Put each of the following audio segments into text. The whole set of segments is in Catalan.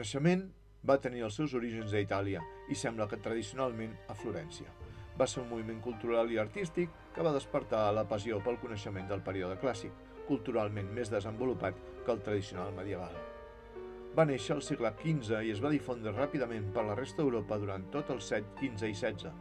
Renaixement va tenir els seus orígens a Itàlia i sembla que tradicionalment a Florència. Va ser un moviment cultural i artístic que va despertar la passió pel coneixement del període clàssic, culturalment més desenvolupat que el tradicional medieval. Va néixer al segle XV i es va difondre ràpidament per la resta d'Europa durant tot el XV i XVI.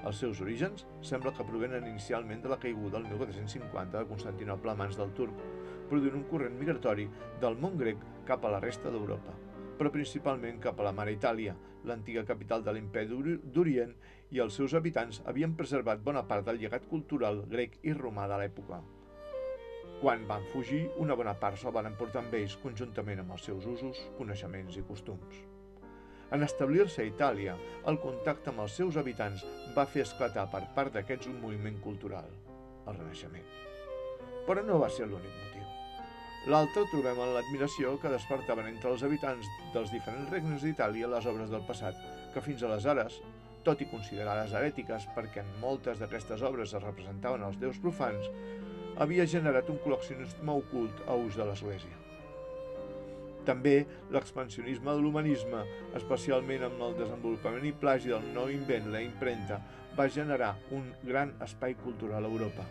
Els seus orígens sembla que provenen inicialment de la caiguda del 1450 de Constantinoble a mans del turc, produint un corrent migratori del món grec cap a la resta d'Europa, però principalment cap a la mare Itàlia, l'antiga capital de l'Imperi d'Orient, i els seus habitants havien preservat bona part del llegat cultural grec i romà de l'època. Quan van fugir, una bona part se'l van emportar amb ells conjuntament amb els seus usos, coneixements i costums. En establir-se a Itàlia, el contacte amb els seus habitants va fer esclatar per part d'aquests un moviment cultural, el Renaixement. Però no va ser l'únic motiu. L'altre trobem en l'admiració que despertaven entre els habitants dels diferents regnes d'Itàlia les obres del passat, que fins aleshores, tot i considerades herètiques perquè en moltes d'aquestes obres es representaven els déus profans, havia generat un col·leccionisme ocult a ús de l'Església. També l'expansionisme de l'humanisme, especialment amb el desenvolupament i plagi del nou invent, la impremta, va generar un gran espai cultural a Europa,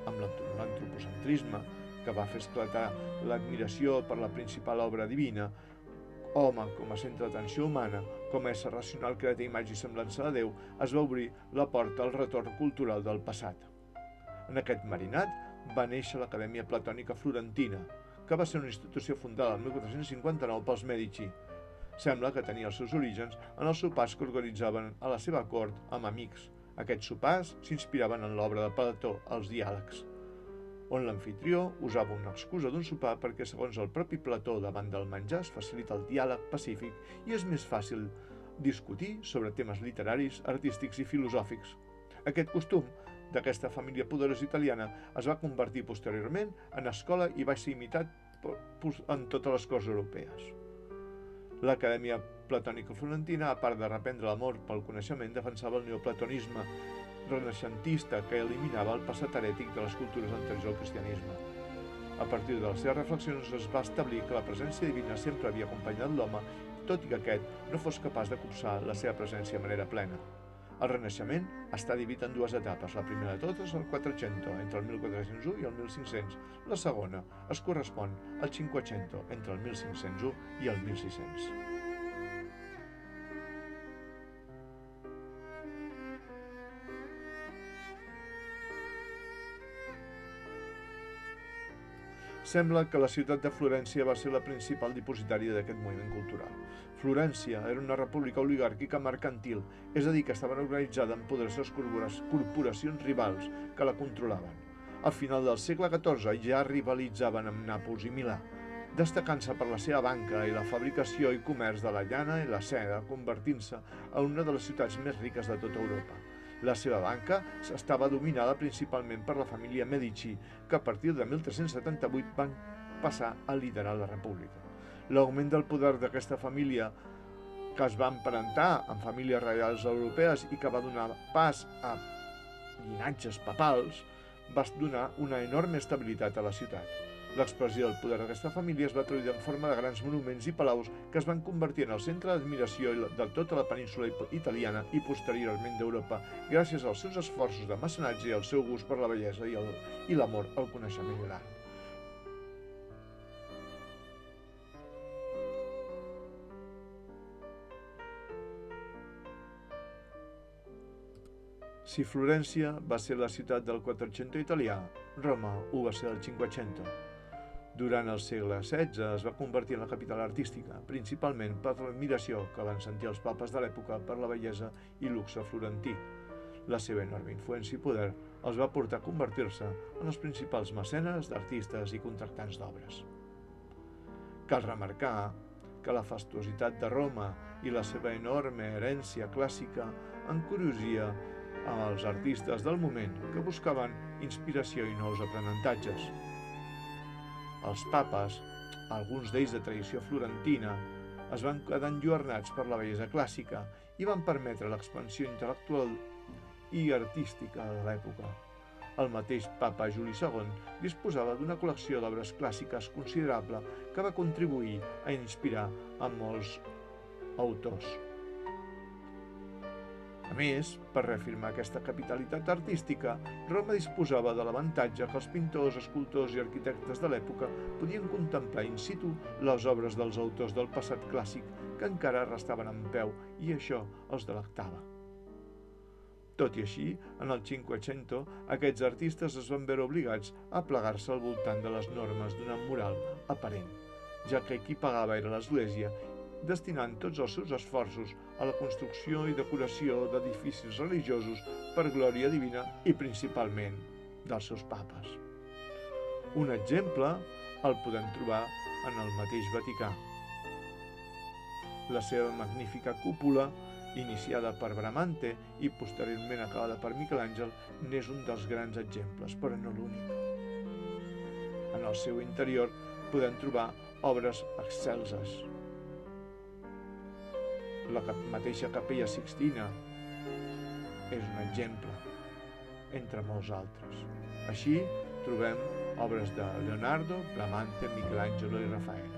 amb l'antropocentrisme, que va fer esclatar l'admiració per la principal obra divina, home com a centre d'atenció humana, com a ésser racional que té imatge i semblança de Déu, es va obrir la porta al retorn cultural del passat. En aquest marinat va néixer l'Acadèmia Platònica Florentina, que va ser una institució fundada el 1459 pels Mèdici. Sembla que tenia els seus orígens en els sopars que organitzaven a la seva cort amb amics. Aquests sopars s'inspiraven en l'obra de Plató, els diàlegs, on l'amfitrió usava una excusa d'un sopar perquè, segons el propi Plató, davant del menjar es facilita el diàleg pacífic i és més fàcil discutir sobre temes literaris, artístics i filosòfics. Aquest costum d'aquesta família poderosa italiana es va convertir posteriorment en escola i va ser imitat en totes les corts europees. L'Acadèmia Platònica Florentina, a part de reprendre l'amor pel coneixement, defensava el neoplatonisme renaixentista que eliminava el passat herètic de les cultures anteriors al cristianisme. A partir de les seves reflexions es va establir que la presència divina sempre havia acompanyat l'home, tot i que aquest no fos capaç de cursar la seva presència de manera plena. El Renaixement està dividit en dues etapes. La primera de totes, el Quattrocento, entre el 1401 i el 1500. La segona es correspon al Cinquecento, entre el 1501 i el 1600. Sembla que la ciutat de Florència va ser la principal dipositària d'aquest moviment cultural. Florència era una república oligàrquica mercantil, és a dir, que estaven organitzada en poderoses corporacions rivals que la controlaven. Al final del segle XIV ja rivalitzaven amb Nàpols i Milà, destacant-se per la seva banca i la fabricació i comerç de la llana i la seda, convertint-se en una de les ciutats més riques de tota Europa. La seva banca estava dominada principalment per la família Mèdici, que a partir de 1378 van passar a liderar la república. L'augment del poder d'aquesta família, que es va emparentar amb famílies reials europees i que va donar pas a llinatges papals, va donar una enorme estabilitat a la ciutat. L'expressió del poder d'aquesta família es va traduir en forma de grans monuments i palaus que es van convertir en el centre d'admiració de tota la península italiana i posteriorment d'Europa, gràcies als seus esforços de mecenatge i al seu gust per la bellesa i l'amor al coneixement i l'art. Si Florència va ser la ciutat del Quattrocento italià, Roma ho va ser el Cinquecento. Durant el segle XVI es va convertir en la capital artística, principalment per l'admiració que van sentir els papes de l'època per la bellesa i luxe florentí. La seva enorme influència i poder els va portar a convertir-se en els principals mecenes d'artistes i contractants d'obres. Cal remarcar que la fastuositat de Roma i la seva enorme herència clàssica encuriosia als artistes del moment que buscaven inspiració i nous aprenentatges. Els papes, alguns d'ells de tradició florentina, es van quedar enlluernats per la bellesa clàssica i van permetre l'expansió intel·lectual i artística de l'època. El mateix papa Juli II disposava d'una col·lecció d'obres clàssiques considerable que va contribuir a inspirar a molts autors. A més, per reafirmar aquesta capitalitat artística, Roma disposava de l'avantatge que els pintors, escultors i arquitectes de l'època podien contemplar in situ les obres dels autors del passat clàssic que encara restaven en peu, i això els delectava. Tot i així, en el Cinquecento, aquests artistes es van veure obligats a plegar-se al voltant de les normes d'una moral aparent, ja que qui pagava era l'Església, destinant tots els seus esforços a la construcció i decoració d'edificis religiosos per glòria divina i principalment dels seus papes. Un exemple el podem trobar en el mateix Vaticà. La seva magnífica cúpula, iniciada per Bramante i posteriorment acabada per Miquel Àngel, n'és un dels grans exemples, però no l'únic. En el seu interior podem trobar obres excelses. La mateixa Capella Sixtina és un exemple, entre molts altres. Així trobem obres de Leonardo, Bramante, Michelangelo i Rafael.